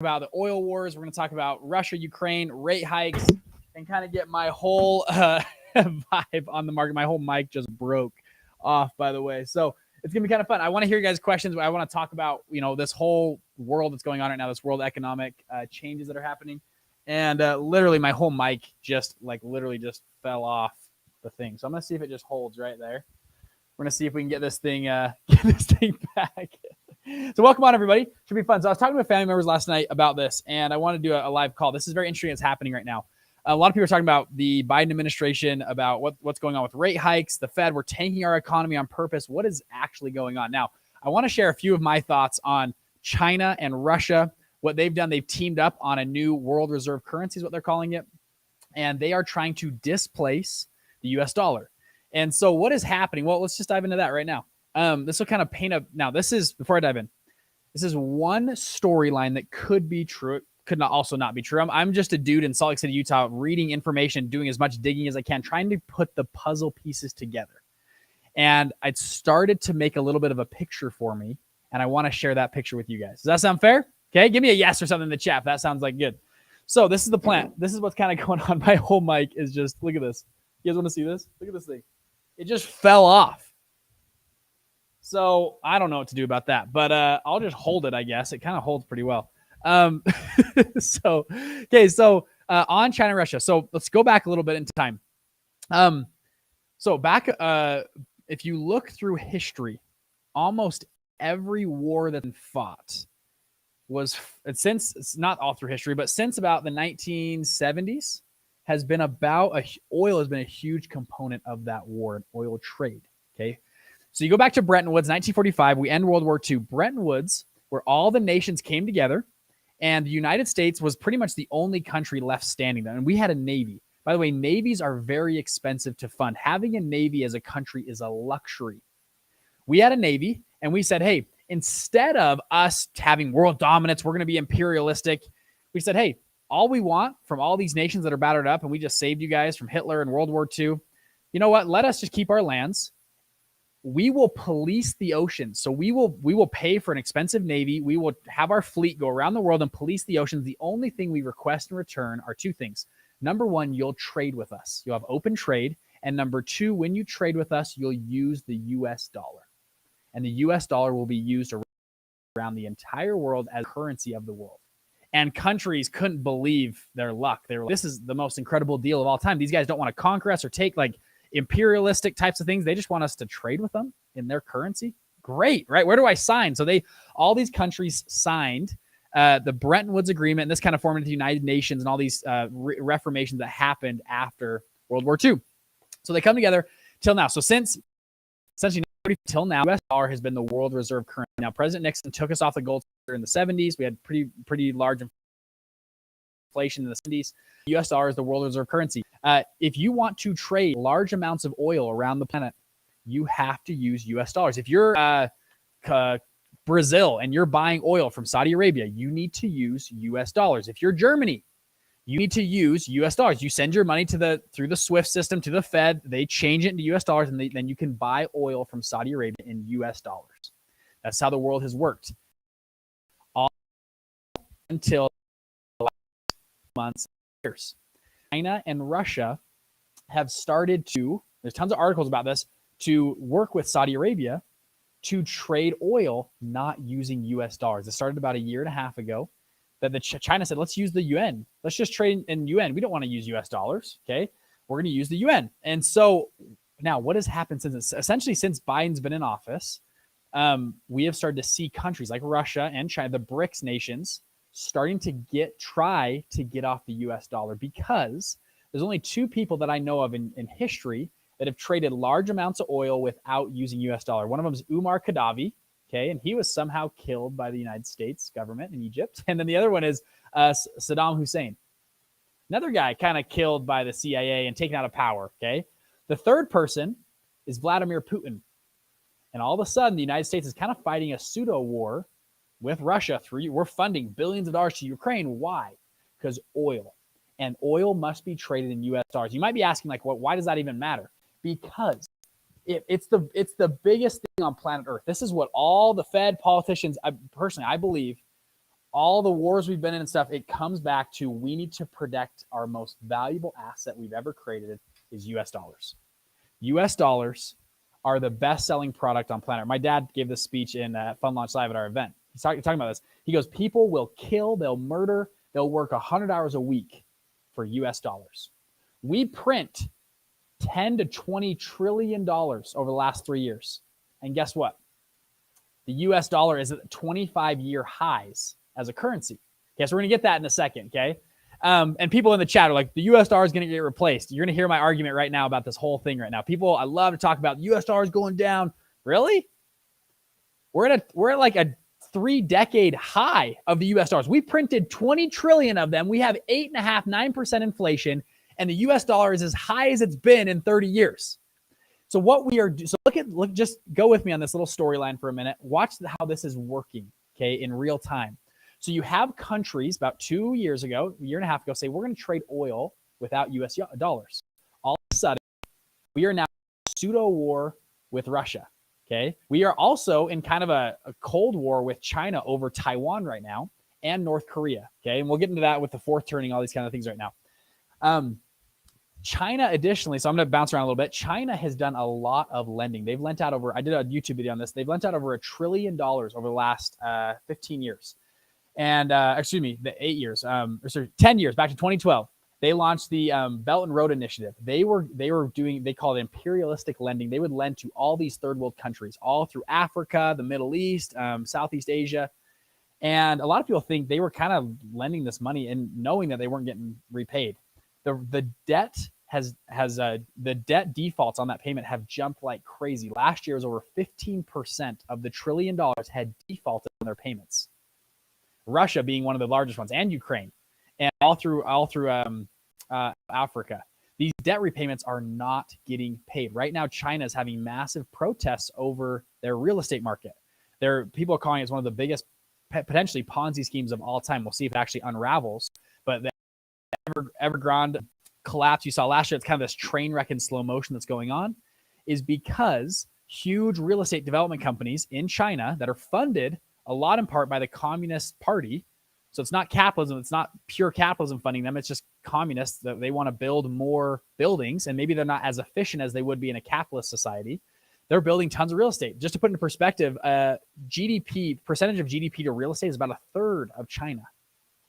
about the oil wars. We're going to talk about Russia, Ukraine, rate hikes, and kind of get my whole vibe on the market. My whole mic just broke off, by the way. So it's going to be kind of fun. I want to hear you guys' questions. I want to talk about, this whole world that's going on right now, this world economic changes that are happening. And literally my whole mic just literally just fell off the thing. So I'm going to see if it just holds right there. We're going to see if we can get this thing back. So welcome on, everybody. Should be fun. So I was talking to family members last night about this, and I want to do a live call. This is very interesting. It's happening right now. A lot of people are talking about the Biden administration, about what's going on with rate hikes, the Fed. We're tanking our economy on purpose. What is actually going on? Now, I want to share a few of my thoughts on China and Russia, what they've done. They've teamed up on a new world reserve currency is what they're calling it, and they are trying to displace the U.S. dollar. And so what is happening? Well, let's just dive into that right now. This will kind of paint now, this is, before I dive in, this is one storyline that could be true. It could not also not be true. I'm just a dude in Salt Lake City, Utah, reading information, doing as much digging as I can, trying to put the puzzle pieces together. And it started to make a little bit of a picture for me, and I want to share that picture with you guys. Does that sound fair? Okay, give me a yes or something in the chat if that sounds like good. So this is the plan. This is what's kind of going on. My whole mic is just, look at this. You guys want to see this? Look at this thing. It just fell off. So I don't know what to do about that, but I'll just hold it, I guess. It kind of holds pretty well. So on China and Russia. So let's go back a little bit into time. So back, if you look through history, almost every war that's been fought since, it's not all through history, but since about the 1970s, has been about oil has been a huge component of that war and oil trade. Okay. So you go back to Bretton Woods, 1945, we end World War II. Bretton Woods, where all the nations came together, and the United States was pretty much the only country left standing there. And we had a Navy. By the way, navies are very expensive to fund. Having a Navy as a country is a luxury. We had a Navy, and we said, hey, instead of us having world dominance, we're going to be imperialistic. We said, hey, all we want from all these nations that are battered up, and we just saved you guys from Hitler and World War II, you know what? Let us just keep our lands. We will police the ocean. So we will pay for an expensive Navy. We will have our fleet go around the world and police the oceans. The only thing we request in return are two things. Number one, you'll trade with us. You'll have open trade. And number two, when you trade with us, you'll use the US dollar. And the US dollar will be used around the entire world as currency of the world. And countries couldn't believe their luck. They were like, this is the most incredible deal of all time. These guys don't want to conquer us or take imperialistic types of things. They just want us to trade with them in their currency. Great, right? Where do I sign? So all these countries signed the Bretton Woods Agreement, and this kind of formed into the United Nations and all these reformations that happened after World War II. So they come together till now. So since essentially till now, the US dollar has been the world reserve currency. Now, President Nixon took us off the gold standard in the 70s. We had pretty large inflation in the 70s. The US dollar is the world reserve currency. If you want to trade large amounts of oil around the planet, you have to use US dollars. If you're Brazil and you're buying oil from Saudi Arabia, you need to use US dollars. If you're Germany, you need to use US dollars. You send your money through the SWIFT system to the Fed. They change it into US dollars, and then you can buy oil from Saudi Arabia in US dollars. That's how the world has worked all until the last months, years. China and Russia have started to, there's tons of articles about this, to work with Saudi Arabia to trade oil not using US dollars. It started about a year and a half ago that China said, let's use the yuan. Let's just trade in yuan. We don't want to use US dollars, okay? We're going to use the yuan. And so now what has happened since Biden's been in office, we have started to see countries like Russia and China, the BRICS nations, starting to try to get off the US dollar, because there's only two people that I know of in history that have traded large amounts of oil without using US dollar. One of them is Umar Gaddafi, okay, and he was somehow killed by the United States government in Egypt. And then the other one is Saddam Hussein, another guy kind of killed by the CIA and taken out of power, okay? The third person is Vladimir Putin. And all of a sudden, the United States is kind of fighting a pseudo war with Russia. We're funding billions of dollars to Ukraine. Why? Because oil. And oil must be traded in US dollars. You might be asking, why does that even matter? Because it's the biggest thing on planet Earth. This is what all the Fed politicians, I believe, all the wars we've been in and stuff, it comes back to we need to protect our most valuable asset we've ever created is US dollars. US dollars are the best-selling product on planet. My dad gave this speech in Fun Launch Live at our event. He's talking about this. He goes, people will kill, they'll murder, they'll work 100 hours a week for US dollars. We print 10 to 20 trillion dollars over the last 3 years. And guess what? The US dollar is at 25-year highs as a currency. Okay, so we're going to get that in a second, okay? And people in the chat are like, the US dollar is going to get replaced. You're going to hear my argument right now about this whole thing right now. People, I love to talk about the US dollar is going down. Really? We're at like a 3-decade high of the US dollars. We printed 20 trillion of them. We have 8.5%, 9% inflation, and the US dollar is as high as it's been in 30 years. So what we are, so look, just go with me on this little storyline for a minute. Watch how this is working, okay, in real time. So you have countries about 2 years ago, a year and a half ago, say we're going to trade oil without US dollars. All of a sudden, we are now in a pseudo war with Russia. Okay. We are also in kind of a cold war with China over Taiwan right now and North Korea. Okay. And we'll get into that with the fourth turning, all these kind of things right now. China, additionally, so I'm going to bounce around a little bit. China has done a lot of lending. They've lent out over, I did a YouTube video on this. They've lent out over $1 trillion over the last 15 years. And the 8 years, 10 years, back to 2012. They launched the Belt and Road Initiative. They call it imperialistic lending. They would lend to all these third world countries, all through Africa, the Middle East, Southeast Asia. And a lot of people think they were kind of lending this money and knowing that they weren't getting repaid. The debt the debt defaults on that payment have jumped like crazy. Last year was over 15% of the $1 trillion had defaulted on their payments. Russia being one of the largest ones, and Ukraine, and all through Africa. These debt repayments are not getting paid. Right now, China is having massive protests over their real estate market. People are calling it one of the biggest, potentially Ponzi schemes of all time. We'll see if it actually unravels. But the Evergrande collapse you saw last year, it's kind of this train wreck in slow motion that's going on, is because huge real estate development companies in China that are funded a lot in part by the Communist Party. So it's not capitalism. It's not pure capitalism funding them. It's just communists that they want to build more buildings, and maybe they're not as efficient as they would be in a capitalist society. They're building tons of real estate. Just to put into perspective, percentage of GDP to real estate is about 1/3 of China.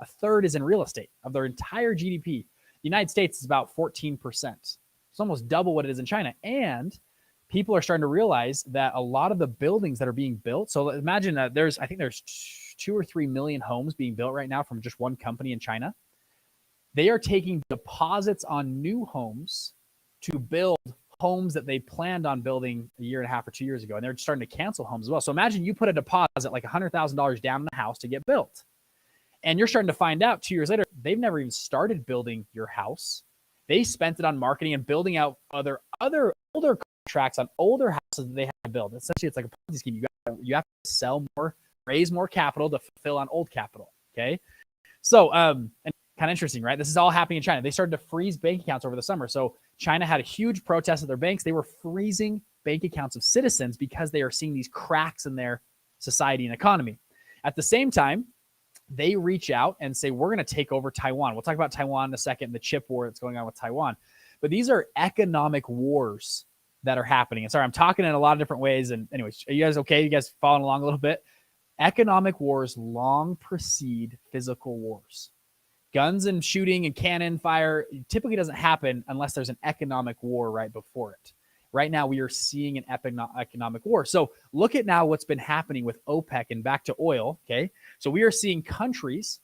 1/3 is in real estate of their entire GDP. The United States is about 14%. It's almost double what it is in China. And people are starting to realize that a lot of the buildings that are being built. So imagine that there's 2 or 3 million homes being built right now from just one company in China. They are taking deposits on new homes to build homes that they planned on building a year and a half or 2 years ago. And they're starting to cancel homes as well. So imagine you put a deposit like $100,000 down in the house to get built. And you're starting to find out 2 years later, they've never even started building your house. They spent it on marketing and building out other older contracts on older houses that they have to build. Essentially, it's like a Ponzi scheme. You have to sell more, raise more capital to fulfill on old capital. Okay. So, and kind of interesting, right? This is all happening in China. They started to freeze bank accounts over the summer. So China had a huge protest at their banks. They were freezing bank accounts of citizens because they are seeing these cracks in their society and economy. At the same time, they reach out and say, we're going to take over Taiwan. We'll talk about Taiwan in a second, the chip war that's going on with Taiwan. But these are economic wars that are happening. And sorry, I'm talking in a lot of different ways. And anyways, are you guys okay? You guys following along a little bit? Economic wars long precede physical wars. Guns and shooting and cannon fire typically doesn't happen unless there's an economic war right before it. Right now, we are seeing an economic war. So look at now what's been happening with OPEC and back to oil, okay? So we are seeing countries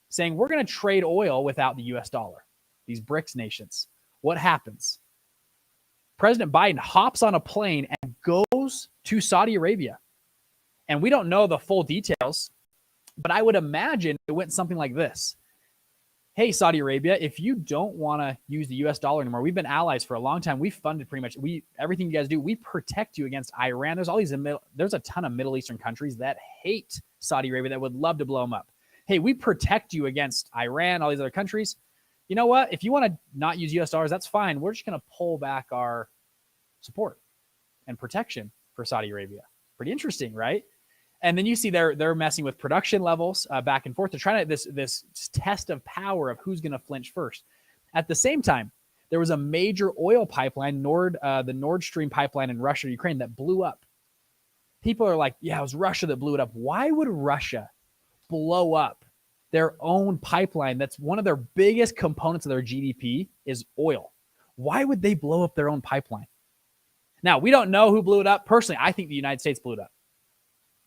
saying, we're going to trade oil without the US dollar, these BRICS nations. What happens? President Biden hops on a plane and goes to Saudi Arabia. And we don't know the full details, but I would imagine it went something like this. Hey, Saudi Arabia, if you don't want to use the US dollar anymore, we've been allies for a long time. We've funded pretty much everything you guys do. We protect you against Iran. There's a ton of Middle Eastern countries that hate Saudi Arabia that would love to blow them up. Hey, we protect you against Iran, all these other countries. You know what? If you want to not use US dollars, that's fine. We're just going to pull back our support and protection for Saudi Arabia. Pretty interesting, right? And then you see they're messing with production levels back and forth. They're trying to this test of power of who's going to flinch first. At the same time, there was a major oil pipeline, the Nord Stream pipeline in Russia, Ukraine, that blew up. People are like, yeah, it was Russia that blew it up. Why would Russia blow up their own pipeline? That's one of their biggest components of their GDP is oil. Why would they blow up their own pipeline? Now, we don't know who blew it up. Personally, I think the United States blew it up,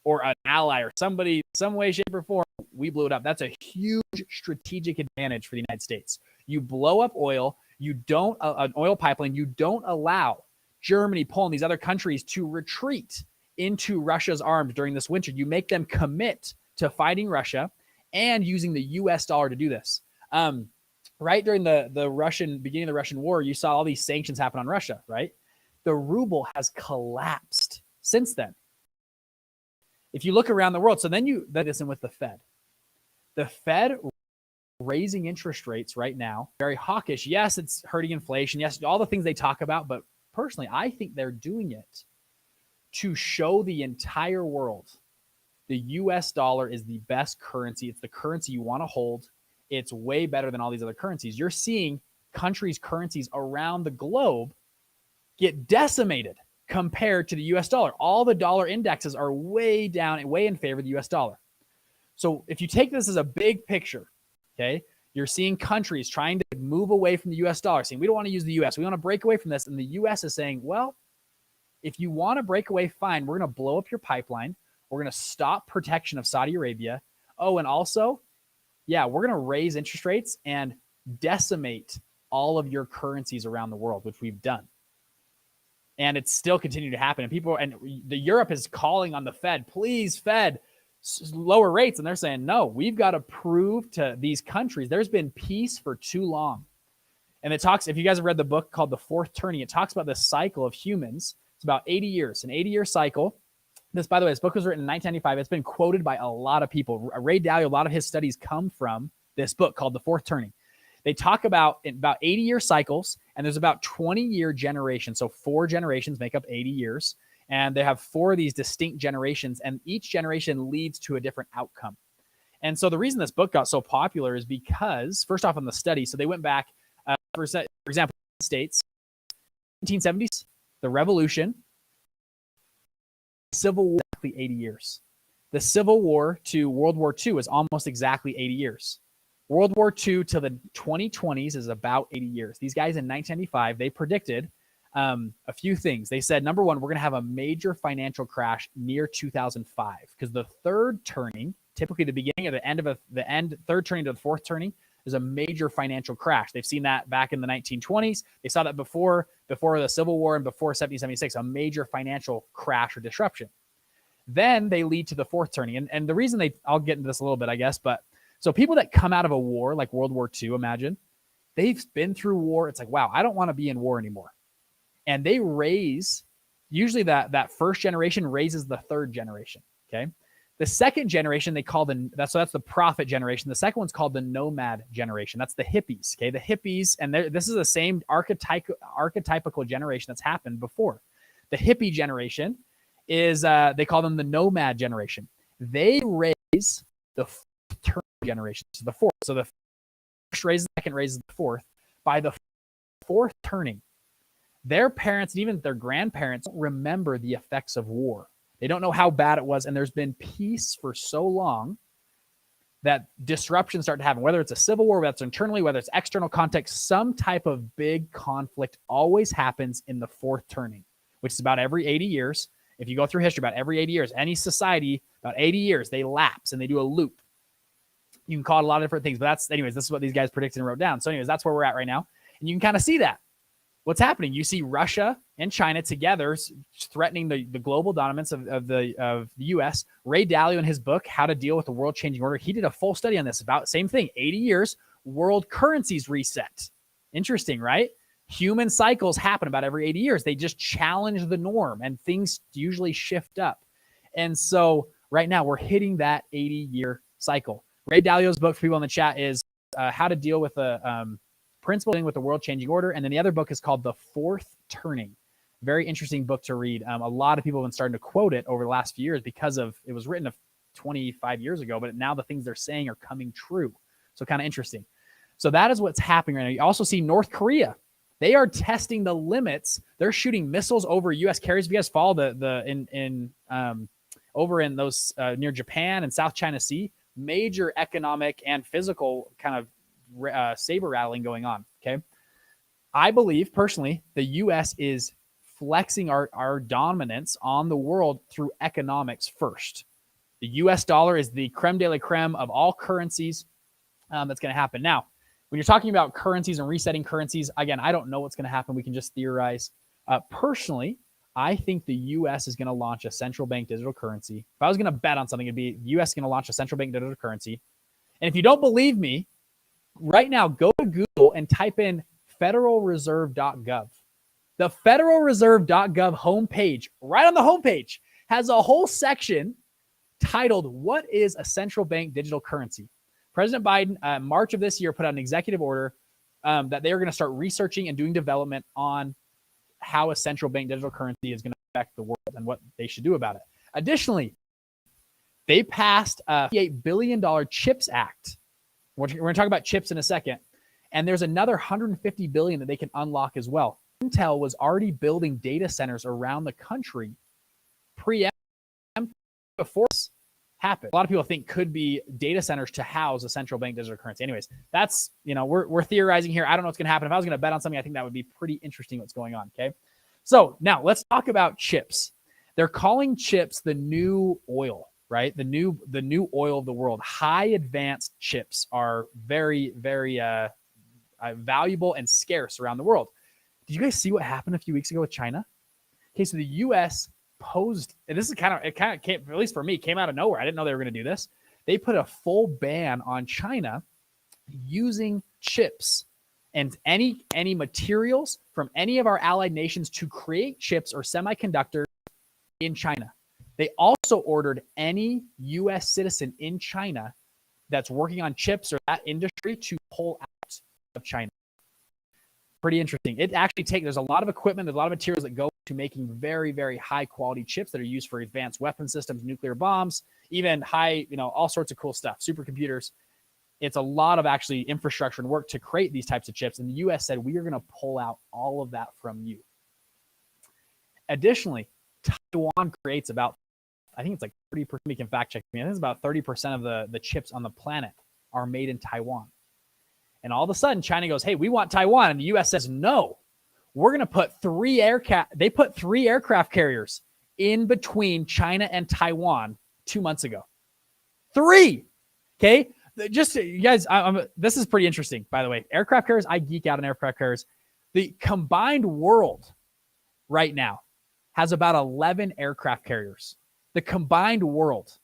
or an ally or somebody, some way, shape, or form. We blew it up. That's a huge strategic advantage for the United States. You blow up oil, an oil pipeline, you don't allow Germany, Poland, these other countries to retreat into Russia's arms during this winter. You make them commit to fighting Russia and using the US dollar to do this. Right during the beginning of the Russian war, you saw all these sanctions happen on Russia, right? The ruble has collapsed since then. If you look around the world, so then this in with the Fed. The Fed raising interest rates right now, very hawkish. Yes, it's hurting inflation. Yes, all the things they talk about, but personally, I think they're doing it to show the entire world the US dollar is the best currency. It's the currency you want to hold. It's way better than all these other currencies. You're seeing countries' currencies around the globe get decimated compared to the US dollar. All the dollar indexes are way down and way in favor of the US dollar. So if you take this as a big picture, okay, you're seeing countries trying to move away from the US dollar, saying, we don't want to use the US. We want to break away from this. And the US is saying, well, if you want to break away, fine. We're going to blow up your pipeline. We're going to stop protection of Saudi Arabia. Oh, and also, yeah, we're going to raise interest rates and decimate all of your currencies around the world, which we've done. And it's still continuing to happen. And the Europe is calling on the Fed, please, Fed, lower rates. And they're saying, no, we've got to prove to these countries there's been peace for too long. And it talks, if you guys have read the book called The Fourth Turning, it talks about the cycle of humans. It's about 80 years, an 80-year cycle. This, by the way, this book was written in 1995. It's been quoted by a lot of people. Ray Dalio, a lot of his studies come from this book called The Fourth Turning. They talk about 80-year cycles, and there's about 20-year generations. So 4 generations make up 80 years, and they have 4 of these distinct generations, and each generation leads to a different outcome. And so the reason this book got so popular is because, first off, on the study, so they went back, for example, the States, 1970s, the Revolution, Civil War, exactly 80 years. The Civil War to World War II is almost exactly 80 years. World War II to the 2020s is about 80 years. These guys in 1995, they predicted a few things. They said, number one, we're going to have a major financial crash near 2005 because the third turning, typically the beginning or the end of third turning to the fourth turning, is a major financial crash. They've seen that back in the 1920s. They saw that before the Civil War and before 1776, a major financial crash or disruption. Then they lead to the fourth turning. And the reason I'll get into this a little bit, I guess, but so people that come out of a war like World War II, imagine, they've been through war. It's like, wow, I don't want to be in war anymore. And they usually that first generation raises the third generation, okay? The second generation they call that's the prophet generation. The second one's called the nomad generation. That's the hippies, okay? The hippies, and this is the same archetypical generation that's happened before. The hippie generation is, they call them the nomad generation. They raise the third generation, so the fourth. So the first raises the second, raises the fourth. By the fourth turning, their parents and even their grandparents don't remember the effects of war. They don't know how bad it was, and there's been peace for so long that disruptions start to happen, whether it's a civil war, whether it's internally, whether it's external context, some type of big conflict always happens in the fourth turning, which is about every 80 years. If you go through history, about every 80 years, any society, about 80 years, they lapse and they do a loop. You can call it a lot of different things, but this is what these guys predicted and wrote down. So anyways, that's where we're at right now. And you can kind of see that. What's happening? You see Russia and China together threatening the global dominance of the U.S. Ray Dalio in his book, How to Deal with the World Changing Order, he did a full study on this about same thing, 80 years, world currencies reset. Interesting, right? Human cycles happen about every 80 years. They just challenge the norm and things usually shift up. And so right now we're hitting that 80-year cycle. Ray Dalio's book for people in the chat is How to Deal with the Principle with the World Changing Order. And then the other book is called The Fourth Turning. Very interesting book to read. A lot of people have been starting to quote it over the last few years because of it was written 25 years ago, but now the things they're saying are coming true. So kind of interesting. So that is what's happening right now. You also see North Korea. They are testing the limits. They're shooting missiles over U.S. carriers. If you guys follow over in those near Japan and South China Sea, major economic and physical kind of saber rattling going on. Okay, I believe personally the U.S. is flexing our dominance on the world through economics first. The U.S. dollar is the creme de la creme of all currencies. That's going to happen now. When you're talking about currencies and resetting currencies, again, I don't know what's going to happen. We can just theorize. Personally, I think the U.S. is going to launch a central bank digital currency. If I was going to bet on something, it'd be the U.S. is going to launch a central bank digital currency. And if you don't believe me, right now, go to Google and type in federalreserve.gov. The federalreserve.gov homepage, right on the homepage, has a whole section titled, "What is a central bank digital currency?" President Biden, March of this year, put out an executive order that they are going to start researching and doing development on how a central bank digital currency is going to affect the world and what they should do about it. Additionally, they passed a $58 billion CHIPS Act. We're going to talk about chips in a second. And there's another $150 billion that they can unlock as well. Intel was already building data centers around the country before this happened. A lot of people think could be data centers to house a central bank digital currency. Anyways, that's, we're theorizing here. I don't know what's going to happen. If I was going to bet on something, I think that would be pretty interesting what's going on. Okay. So now let's talk about chips. They're calling chips the new oil, right? The new oil of the world. High advanced chips are very, very valuable and scarce around the world. Did you guys see what happened a few weeks ago with China? Okay. So the U.S. posed, and this is kind of came, at least for me, came out of nowhere. I didn't know they were going to do this. They put a full ban on China using chips and any materials from any of our allied nations to create chips or semiconductors in China. They also ordered any U.S. citizen in China that's working on chips or that industry to pull out of China. Pretty interesting. It actually there's a lot of equipment, there's a lot of materials that go to making very, very high quality chips that are used for advanced weapon systems, nuclear bombs, even high, all sorts of cool stuff, supercomputers. It's a lot of actually infrastructure and work to create these types of chips. And the U.S. said, we are going to pull out all of that from you. Additionally, Taiwan creates about, I think it's like 30%, we can fact check me. I think it's about 30% of the chips on the planet are made in Taiwan. And all of a sudden, China goes, hey, we want Taiwan. And the U.S. says, no, we're going to put 3 aircraft carriers in between China and Taiwan 2 months ago. 3. Okay. Just you guys, this is pretty interesting, by the way. Aircraft carriers, I geek out on aircraft carriers. The combined world right now has about 11 aircraft carriers. The combined world.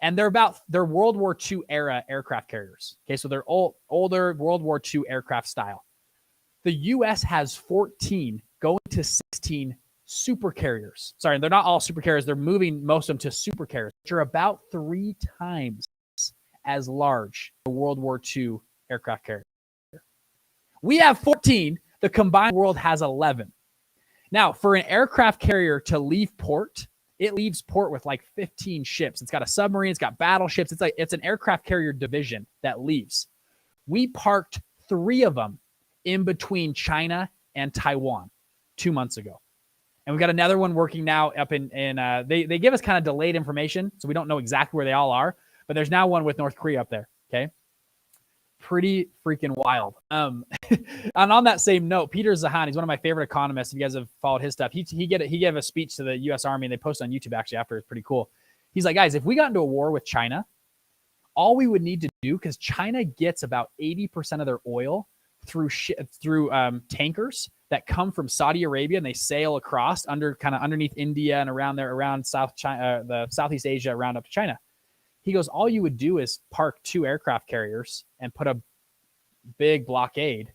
And they're World War II era aircraft carriers. Okay, so they're older World War II aircraft style. The U.S. has 14 going to 16 super carriers. Sorry, they're not all super carriers. They're moving most of them to super carriers, which are about 3 times as large as a World War II aircraft carrier. We have 14. The combined world has 11. Now, for an aircraft carrier to leave port, it leaves port with like 15 ships. It's got a submarine. It's got battleships. It's an aircraft carrier division that leaves. We parked 3 of them in between China and Taiwan 2 months ago. And we've got another one working now up in they give us kind of delayed information, so we don't know exactly where they all are. But there's now one with North Korea up there. Okay. Pretty freaking wild. And on that same note, Peter Zahan, he's one of my favorite economists. If you guys have followed his stuff, he gave a speech to the U.S. Army, and they posted on YouTube actually after. It's pretty cool. He's like, guys, if we got into a war with China, all we would need to do, because China gets about 80% of their oil through tankers that come from Saudi Arabia, and they sail across underneath India and around South China, the Southeast Asia, around up to China. He goes, all you would do is park 2 aircraft carriers and put a big blockade.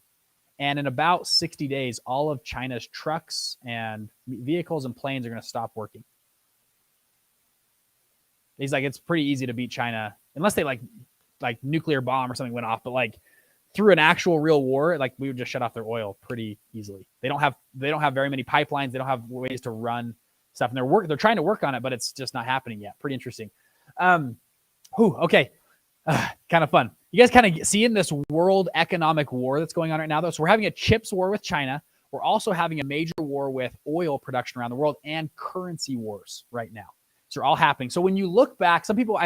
And in about 60 days, all of China's trucks and vehicles and planes are going to stop working. He's like, it's pretty easy to beat China, unless they like nuclear bomb or something went off. But through an actual real war, like we would just shut off their oil pretty easily. They don't have very many pipelines. They don't have ways to run stuff, and they're trying to work on it, but it's just not happening yet. Pretty interesting. Okay. Kind of fun. You guys kind of seeing this world economic war that's going on right now, though. So we're having a chips war with China. We're also having a major war with oil production around the world and currency wars right now. So they're all happening. So when you look back, some people,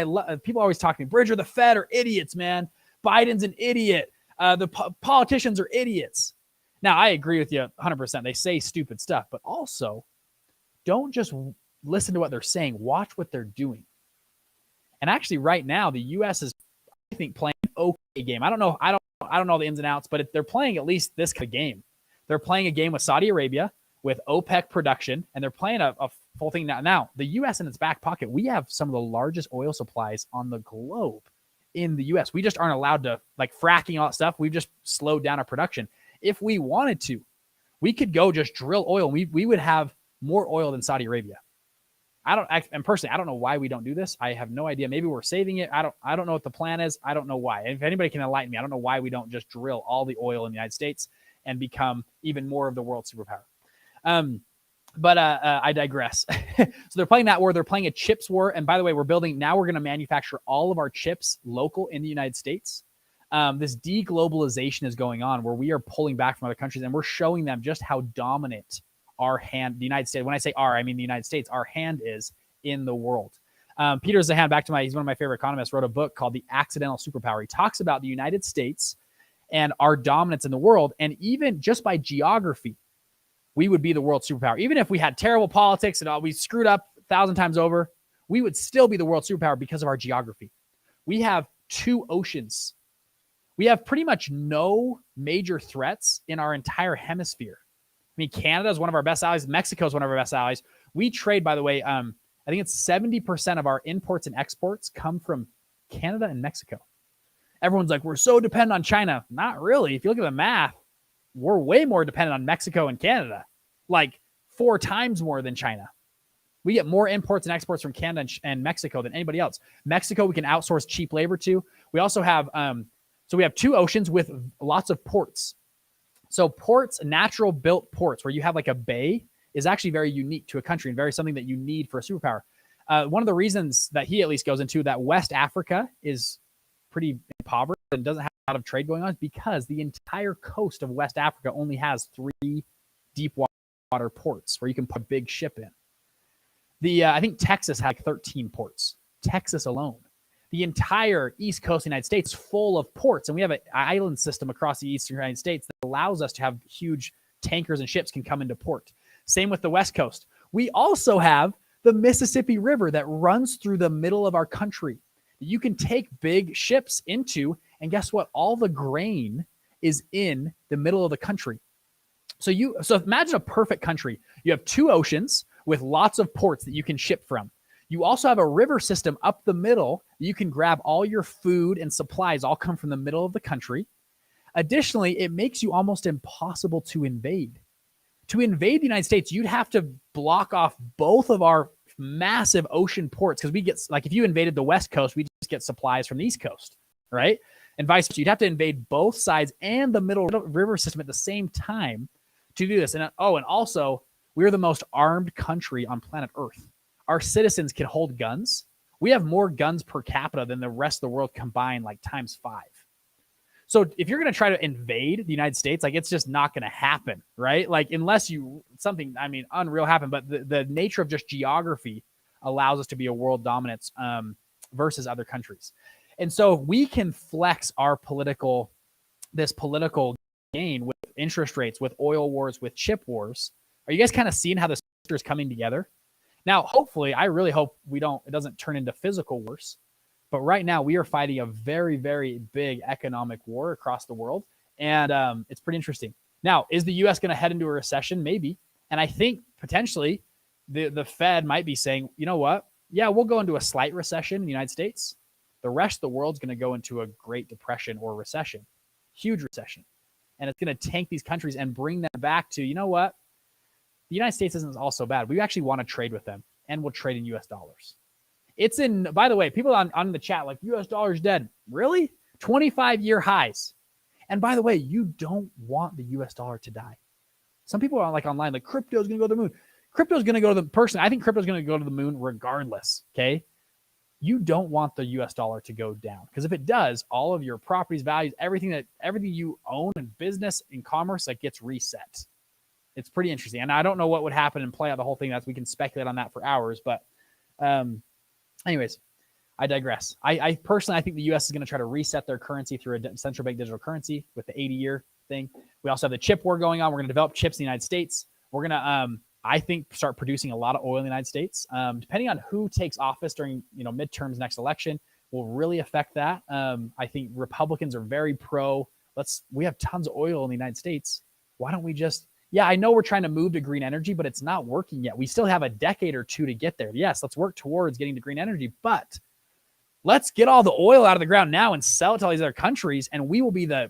people always talk to me, Bridger, the Fed are idiots, man. Biden's an idiot. The politicians are idiots. Now, I agree with you 100%. They say stupid stuff, but also don't just listen to what they're saying. Watch what they're doing. And actually, right now, the U.S. is, I think, playing an okay game. I don't know the ins and outs, but they're playing at least this kind of game. They're playing a game with Saudi Arabia, with OPEC production, and they're playing a full thing now. Now, the U.S. in its back pocket, we have some of the largest oil supplies on the globe in the U.S. We just aren't allowed to, like fracking, all that stuff. We've just slowed down our production. If we wanted to, we could go just drill oil. We would have more oil than Saudi Arabia. And personally, I don't know why we don't do this. I have no idea. Maybe we're saving it. I don't know what the plan is. I don't know why. If anybody can enlighten me, I don't know why we don't just drill all the oil in the United States and become even more of the world superpower. But I digress. So they're playing that war. They're playing a chips war. And by the way, we're going to manufacture all of our chips local in the United States. This deglobalization is going on where we are pulling back from other countries and we're showing them just how dominant the United States, when I say our, I mean the United States, our hand is in the world. Peter Zahan, he's one of my favorite economists, wrote a book called The Accidental Superpower. He talks about the United States and our dominance in the world. And even just by geography, we would be the world superpower. Even if we had terrible politics and we screwed up 1,000 times over, we would still be the world superpower because of our geography. We have 2 oceans. We have pretty much no major threats in our entire hemisphere. I mean, Canada is one of our best allies. Mexico is one of our best allies. We trade, by the way, I think it's 70% of our imports and exports come from Canada and Mexico. Everyone's like, we're so dependent on China. Not really. If you look at the math, we're way more dependent on Mexico and Canada, like 4 times more than China. We get more imports and exports from Canada and Mexico than anybody else. Mexico, we can outsource cheap labor to. We also have, so we have 2 oceans with lots of ports. So ports, natural built ports, where you have like a bay, is actually very unique to a country and very something that you need for a superpower. One of the reasons that he at least goes into that West Africa is pretty impoverished and doesn't have a lot of trade going on is because the entire coast of West Africa only has 3 deep water ports where you can put a big ship in. I think Texas had like 13 ports. Texas alone. The entire East Coast of the United States is full of ports, and we have an island system across the Eastern United States that allows us to have huge tankers and ships can come into port. Same with the West Coast. We also have the Mississippi River that runs through the middle of our country. You can take big ships into, and guess what? All the grain is in the middle of the country. So imagine a perfect country. You have 2 oceans with lots of ports that you can ship from. You also have a river system up the middle. You can grab all your food and supplies, all come from the middle of the country. Additionally, it makes you almost impossible to invade. To invade the United States, you'd have to block off both of our massive ocean ports because we get, like, if you invaded the West Coast, we just get supplies from the East Coast, right? And vice versa. You'd have to invade both sides and the middle river system at the same time to do this. And also, we're the most armed country on planet Earth. Our citizens can hold guns. We have more guns per capita than the rest of the world combined, like times 5. So if you're going to try to invade the United States, like, it's just not going to happen, right? Like, unless something unreal happen, but the nature of just geography allows us to be a world dominance versus other countries. And so we can flex our political gain with interest rates, with oil wars, with chip wars. Are you guys kind of seeing how this is coming together? Now, hopefully, I really hope it doesn't turn into physical wars. But right now, we are fighting a very, very big economic war across the world. And it's pretty interesting. Now, is the U.S. going to head into a recession? Maybe. And I think potentially the Fed might be saying, you know what? Yeah, we'll go into a slight recession in the United States. The rest of the world's going to go into a Great Depression or recession, huge recession. And it's going to tank these countries and bring them back to, you know what? The United States isn't all so bad. We actually want to trade with them, and we'll trade in U.S. dollars. It's by the way, people on the chat like, U.S. dollars dead. Really? 25-year highs. And by the way, you don't want the US dollar to die. Some people are like online, like crypto is going to go to the moon. Crypto is going to go to the person. I think crypto is going to go to the moon regardless. Okay. You don't want the US dollar to go down, because if it does, all of your properties, values, everything you own in business, in commerce, like gets reset. It's pretty interesting. And I don't know what would happen and play out the whole thing. We can speculate on that for hours. But anyways, I digress. I personally, I think the US is going to try to reset their currency through a central bank digital currency with the 80-year thing. We also have the chip war going on. We're going to develop chips in the United States. We're going to, I think, start producing a lot of oil in the United States. Depending on who takes office during, midterms next election will really affect that. I think Republicans are very pro. We have tons of oil in the United States. Why don't we just, I know we're trying to move to green energy, but it's not working yet. We still have a decade or two to get there. Yes, let's work towards getting to green energy, but let's get all the oil out of the ground now and sell it to all these other countries, and we will be the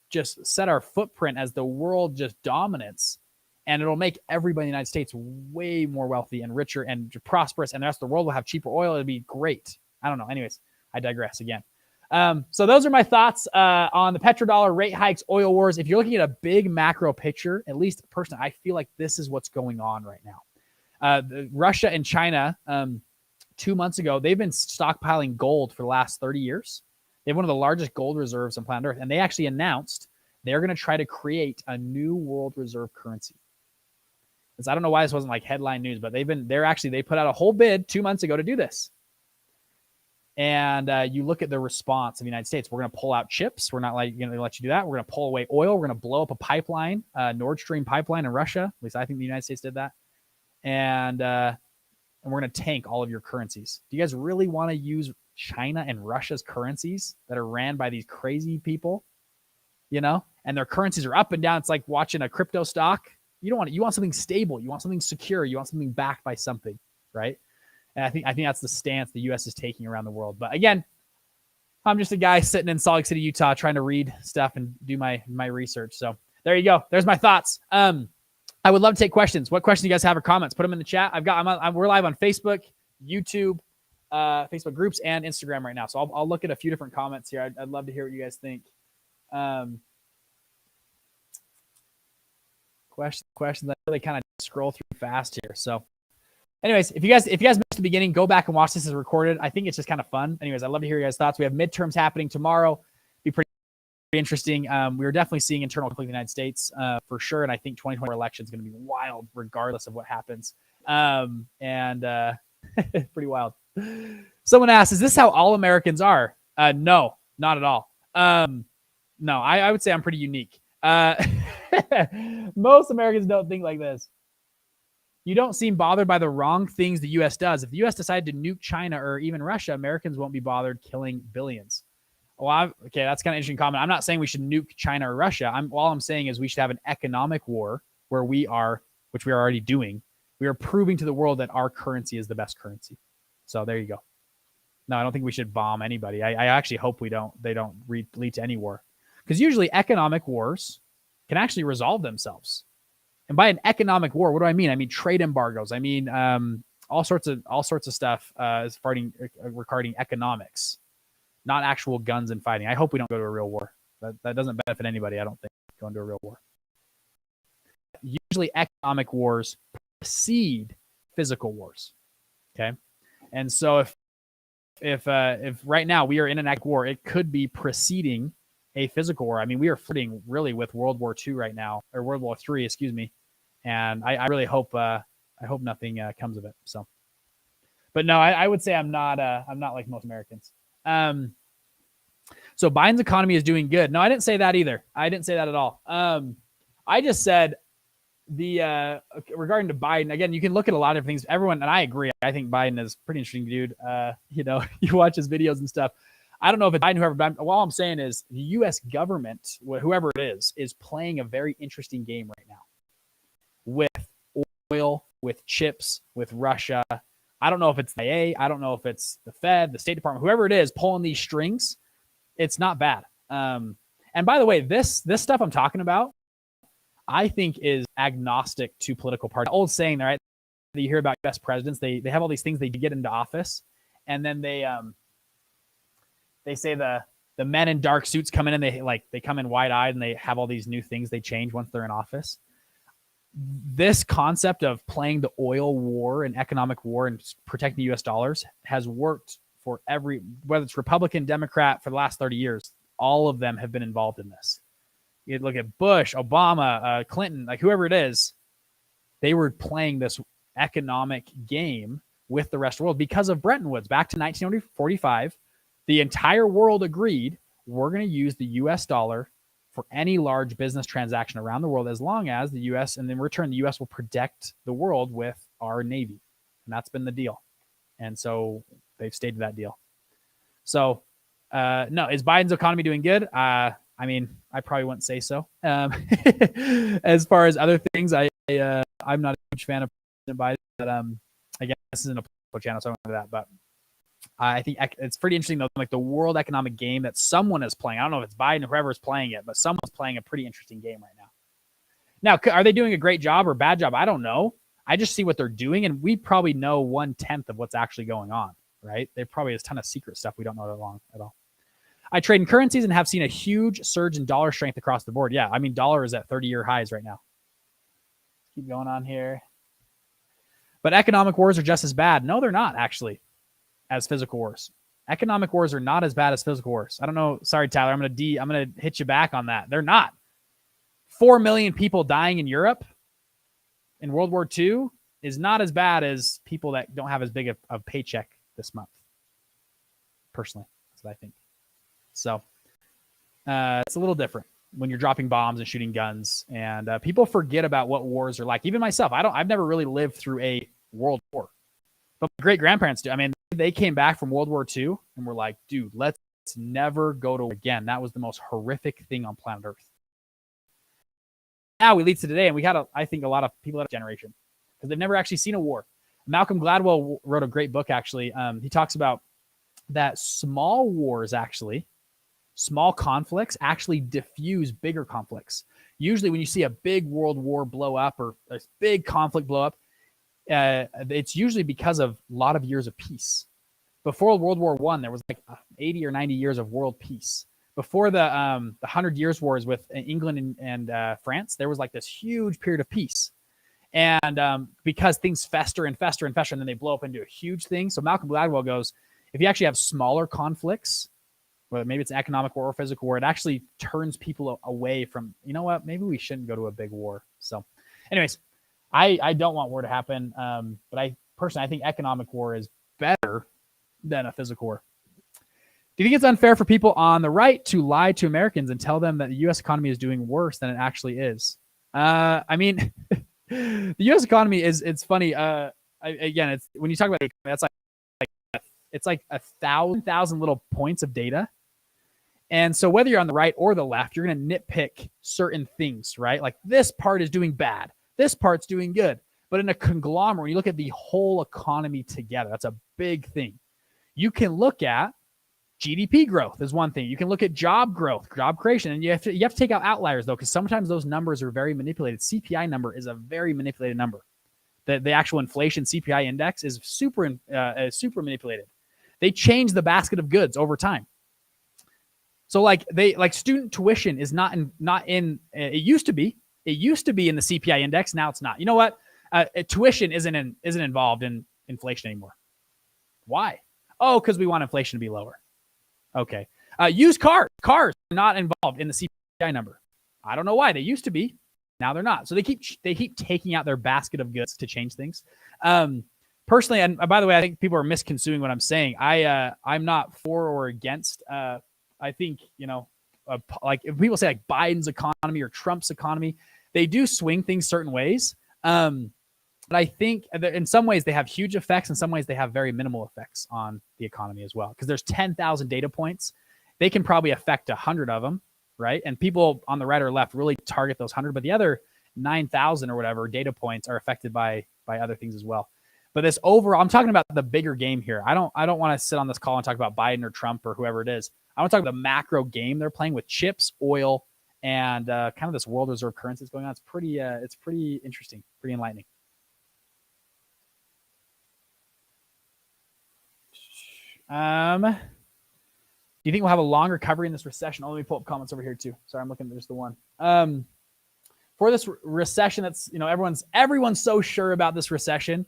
just set our footprint as the world just dominates, and it'll make everybody in the United States way more wealthy and richer and prosperous, and the rest of the world will have cheaper oil. It'll be great. I don't know. Anyways, I digress again. So those are my thoughts on the petrodollar, rate hikes, oil wars. If you're looking at a big macro picture, at least personally, I feel like this is what's going on right now. Russia and China, 2 months ago, they've been stockpiling gold for the last 30 years. They have one of the largest gold reserves on planet Earth, and they actually announced they're going to try to create a new world reserve currency. I don't know why this wasn't like headline news, but they put out a whole bid 2 months ago to do this. And you look at the response of the United States. We're going to pull out chips. We're not going to let you do that. We're going to pull away oil. We're going to blow up a pipeline, Nord Stream pipeline in Russia. At least I think the United States did that. And we're going to tank all of your currencies. Do you guys really want to use China and Russia's currencies that are ran by these crazy people? And their currencies are up and down. It's like watching a crypto stock. You want something stable. You want something secure. You want something backed by something, right? And I think that's the stance the U.S. is taking around the world. But again, I'm just a guy sitting in Salt Lake City, Utah, trying to read stuff and do my research. So there you go. There's my thoughts. I would love to take questions. What questions you guys have or comments? Put them in the chat. We're live on Facebook, YouTube, Facebook groups, and Instagram right now. So I'll look at a few different comments here. I'd love to hear what you guys think. Questions. I really kind of scroll through fast here. So anyways, if you guys missed the beginning, go back and watch this as recorded. I think it's just kind of fun. Anyways, I'd love to hear your guys' thoughts. We have midterms happening tomorrow. Be pretty interesting. We're definitely seeing internal conflict in the United States for sure. And I think 2024 election is going to be wild regardless of what happens. Pretty wild. Someone asked, is this how all Americans are? No, not at all. No, I would say I'm pretty unique. Most Americans don't think like this. You don't seem bothered by the wrong things the U.S. does. If the U.S. decided to nuke China or even Russia, Americans won't be bothered killing billions. Well, okay, that's kind of an interesting comment. I'm not saying we should nuke China or Russia. All I'm saying is we should have an economic war where which we are already doing. We are proving to the world that our currency is the best currency. So there you go. No, I don't think we should bomb anybody. I actually hope they don't lead to any war. Because usually economic wars can actually resolve themselves. And by an economic war, what do I mean? I mean trade embargoes. I mean all sorts of stuff regarding economics, not actual guns and fighting. I hope we don't go to a real war. That doesn't benefit anybody, I don't think, going to a real war. Usually economic wars precede physical wars. Okay? And so if right now we are in an economic war, it could be preceding a physical war. I mean, we are flirting really with World War II right now, or World War III, excuse me. And I really hope nothing comes of it. So, but no, I would say I'm not like most Americans. So Biden's economy is doing good. No, I didn't say that either. I didn't say that at all. I just said regarding to Biden, again, you can look at a lot of things. Everyone, and I agree. I think Biden is a pretty interesting dude. You watch his videos and stuff. I don't know if it's Biden, whoever, but all I'm saying is the U.S. government, whoever it is playing a very interesting game right now with oil, with chips, with Russia. I don't know if it's the IA. I don't know if it's the Fed, the State Department, whoever it is pulling these strings. It's not bad. And by the way, this stuff I'm talking about, I think is agnostic to political party. Old saying, right? That you hear about U.S. presidents, they have all these things they get into office, and then they say the the men in dark suits come in and they come in wide eyed and they have all these new things they change once they're in office. This concept of playing the oil war and economic war and protecting the US dollars has worked for whether it's Republican, Democrat, for the last 30 years. All of them have been involved in this. You look at Bush, Obama, Clinton, like whoever it is, they were playing this economic game with the rest of the world because of Bretton Woods. Back to 1945, the entire world agreed we're going to use the US dollar for any large business transaction around the world, as long as the U.S. and in return, the U.S. will protect the world with our Navy. And that's been the deal. And so they've stayed to that deal. So, no, is Biden's economy doing good? I mean, I probably wouldn't say so. As far as other things, I'm not a huge fan of President Biden, but again, this isn't a political channel, so I won't do that. But I think it's pretty interesting, though, like the world economic game that someone is playing. I don't know if it's Biden or whoever is playing it, but someone's playing a pretty interesting game right now. Now, are they doing a great job or bad job? I don't know. I just see what they're doing, and we probably know 1/10 of what's actually going on, right? There probably is a ton of secret stuff we don't know at all. I trade in currencies and have seen a huge surge in dollar strength across the board. Yeah, I mean, dollar is at 30-year highs right now. Keep going on here. But economic wars are just as bad. No, they're not, actually, as physical wars. Economic wars are not as bad as physical wars. I don't know. Sorry, Tyler. I'm gonna hit you back on that. They're not. 4 million people dying in Europe in World War II is not as bad as people that don't have as big a paycheck this month. Personally, that's what I think. So it's a little different when you're dropping bombs and shooting guns, and people forget about what wars are like. Even myself, I've never really lived through a world war, but my great grandparents do. I mean, they came back from World War II and were like, dude, let's never go to war again. That was the most horrific thing on planet Earth. Now we lead to today, and we had, I think, a lot of people that generation because they've never actually seen a war. Malcolm Gladwell wrote a great book, actually. He talks about that small wars, actually, small conflicts actually diffuse bigger conflicts. Usually when you see a big world war blow up or a big conflict blow up, it's usually because of a lot of years of peace. Before World War I, there was like 80 or 90 years of world peace. Before the 100 Years' Wars with England and France, there was like this huge period of peace. And because things fester and fester and fester, and then they blow up into a huge thing. So Malcolm Gladwell goes, if you actually have smaller conflicts, whether maybe it's an economic war or physical war, it actually turns people away from, you know what, maybe we shouldn't go to a big war. So anyways, I don't want war to happen. But I think economic war is better than a physical war. Do you think it's unfair for people on the right to lie to Americans and tell them that the U.S. economy is doing worse than it actually is? I mean, the U.S. economy it's funny. Again, it's when you talk about that's it's like 1,000 little points of data. And so whether you're on the right or the left, you're going to nitpick certain things, right? Like this part is doing bad. This part's doing good. But in a conglomerate, when you look at the whole economy together, that's a big thing. You can look at GDP growth is one thing. You can look at job growth, job creation, and you have to take out outliers, though, because sometimes those numbers are very manipulated. CPI number is a very manipulated number. The actual inflation CPI index is super manipulated. They change the basket of goods over time. So like student tuition is not in it used to be in the CPI index. Now it's not. You know what? Tuition isn't involved in inflation anymore. Why? Oh, because we want inflation to be lower. Okay. Used cars are not involved in the CPI number. I don't know why. They used to be. Now they're not. So they keep taking out their basket of goods to change things. Personally, and by the way, I think people are misconstruing what I'm saying. I'm not for or against. I think, like if people say like Biden's economy or Trump's economy, they do swing things certain ways. But I think in some ways they have huge effects. In some ways they have very minimal effects on the economy as well. Because there's 10,000 data points. They can probably affect 100 of them, right? And people on the right or left really target those 100. But the other 9,000 or whatever data points are affected by other things as well. But this overall, I'm talking about the bigger game here. I don't want to sit on this call and talk about Biden or Trump or whoever it is. I want to talk about the macro game they're playing with chips, oil, and kind of this world reserve currency that's going on. It's pretty interesting, pretty enlightening. Do you think we'll have a long recovery in this recession? Oh, let me pull up comments over here too. Sorry, I'm looking at just the one. For this recession, that's, you know, everyone's so sure about this recession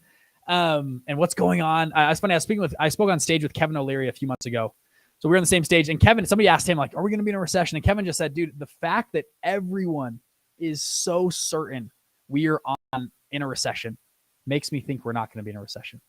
and what's going on. It's funny. I spoke on stage with Kevin O'Leary a few months ago. So we were on the same stage, and Kevin, somebody asked him, like, are we going to be in a recession? And Kevin just said, dude, the fact that everyone is so certain we are in a recession makes me think we're not going to be in a recession.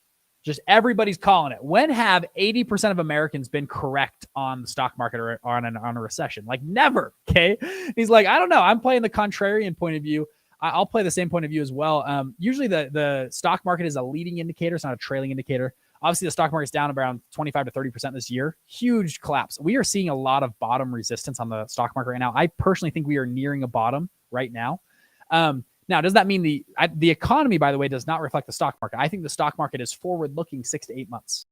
Just everybody's calling it. When have 80% of Americans been correct on the stock market or on a recession? Like, never. Okay. He's like, I don't know. I'm playing the contrarian point of view. I'll play the same point of view as well. Usually the stock market is a leading indicator. It's not a trailing indicator. Obviously, the stock market's down around 25 to 30% this year. Huge collapse. We are seeing a lot of bottom resistance on the stock market right now. I personally think we are nearing a bottom right now. Now, does that mean the economy, by the way, does not reflect the stock market? I think the stock market is forward-looking 6 to 8 months.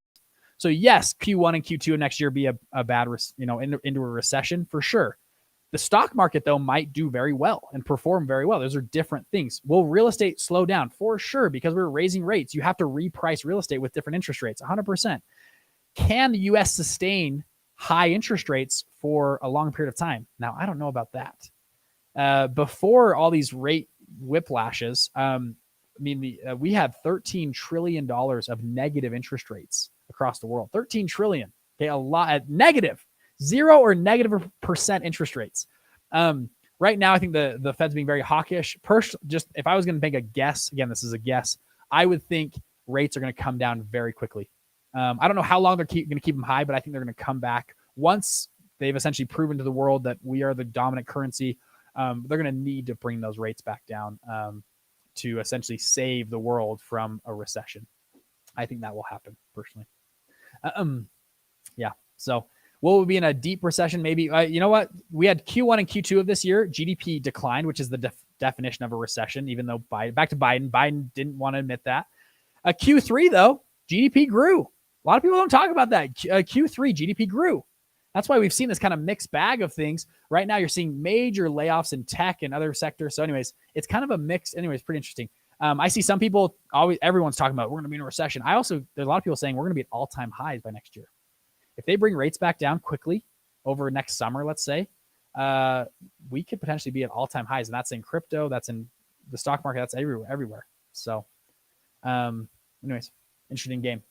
So yes, Q1 and Q2 of next year be a bad, into a recession for sure. The stock market, though, might do very well and perform very well. Those are different things. Will real estate slow down? For sure, because we're raising rates. You have to reprice real estate with different interest rates, 100%. Can the U.S. sustain high interest rates for a long period of time? Now, I don't know about that. Before all these rate whiplashes, we had $13 trillion of negative interest rates across the world. 13 trillion. Okay, a lot at negative. 0 or negative % interest rates. Right now, I think the Fed's being very hawkish. Just if I was going to make a guess, again, this is a guess, I would think rates are going to come down very quickly. I don't know how long they're going to keep them high, but I think they're going to come back once they've essentially proven to the world that we are the dominant currency. They're going to need to bring those rates back down to essentially save the world from a recession. I think that will happen personally. Yeah. So will we be in a deep recession? Maybe. You know what? We had Q1 and Q2 of this year. GDP declined, which is the definition of a recession, even though back to Biden. Biden didn't want to admit that. Q3, though, GDP grew. A lot of people don't talk about that. Q3, GDP grew. That's why we've seen this kind of mixed bag of things. Right now, you're seeing major layoffs in tech and other sectors. So anyways, it's kind of a mix. Anyways, pretty interesting. I see some people, everyone's talking about we're going to be in a recession. There's a lot of people saying we're going to be at all-time highs by next year. If they bring rates back down quickly over next summer, let's say, we could potentially be at all-time highs. And that's in crypto. That's in the stock market. That's everywhere. So anyways, interesting game.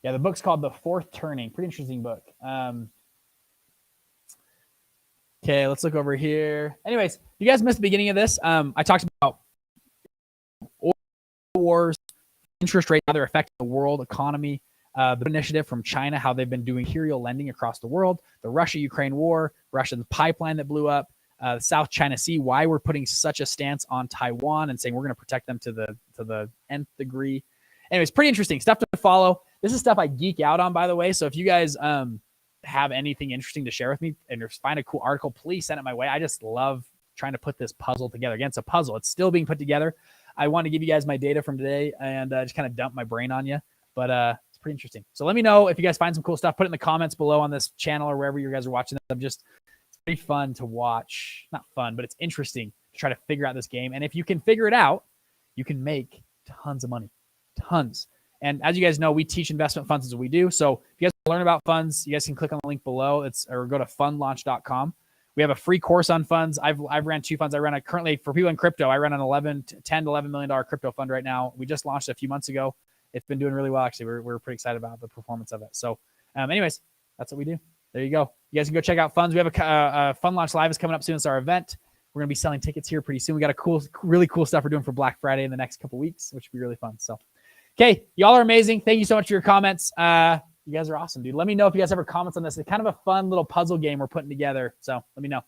Yeah, the book's called The Fourth Turning. Pretty interesting book. Okay, let's look over here. Anyways, you guys missed the beginning of this. I talked about oil wars, interest rates, how they're affecting the world economy, the initiative from China, how they've been doing imperial lending across the world, the Russia-Ukraine war, Russian pipeline that blew up, the South China Sea, why we're putting such a stance on Taiwan and saying we're going to protect them to the nth degree. Anyways, pretty interesting stuff to follow. This is stuff I geek out on, by the way. So if you guys have anything interesting to share with me and find a cool article, please send it my way. I just love trying to put this puzzle together. Again, it's a puzzle. It's still being put together. I want to give you guys my data from today and just kind of dump my brain on you. But it's pretty interesting. So let me know if you guys find some cool stuff. Put it in the comments below on this channel or wherever you guys are watching this. It's pretty fun to watch. Not fun, but it's interesting to try to figure out this game. And if you can figure it out, you can make tons of money. Tons. And as you guys know, we teach investment funds as we do. So if you guys want to learn about funds, you guys can click on the link below. Or go to fundlaunch.com. We have a free course on funds. I've ran 2 funds. I run currently for people in crypto. I run an $10 to $11 million crypto fund right now. We just launched it a few months ago. It's been doing really well. Actually, we're pretty excited about the performance of it. So anyways, that's what we do. There you go. You guys can go check out funds. We have a Fund Launch Live is coming up soon. It's our event. We're going to be selling tickets here pretty soon. We got really cool stuff we're doing for Black Friday in the next couple weeks, which will be really fun. So, okay, y'all are amazing. Thank you so much for your comments. You guys are awesome, dude. Let me know if you guys have comments on this. It's kind of a fun little puzzle game we're putting together. So let me know.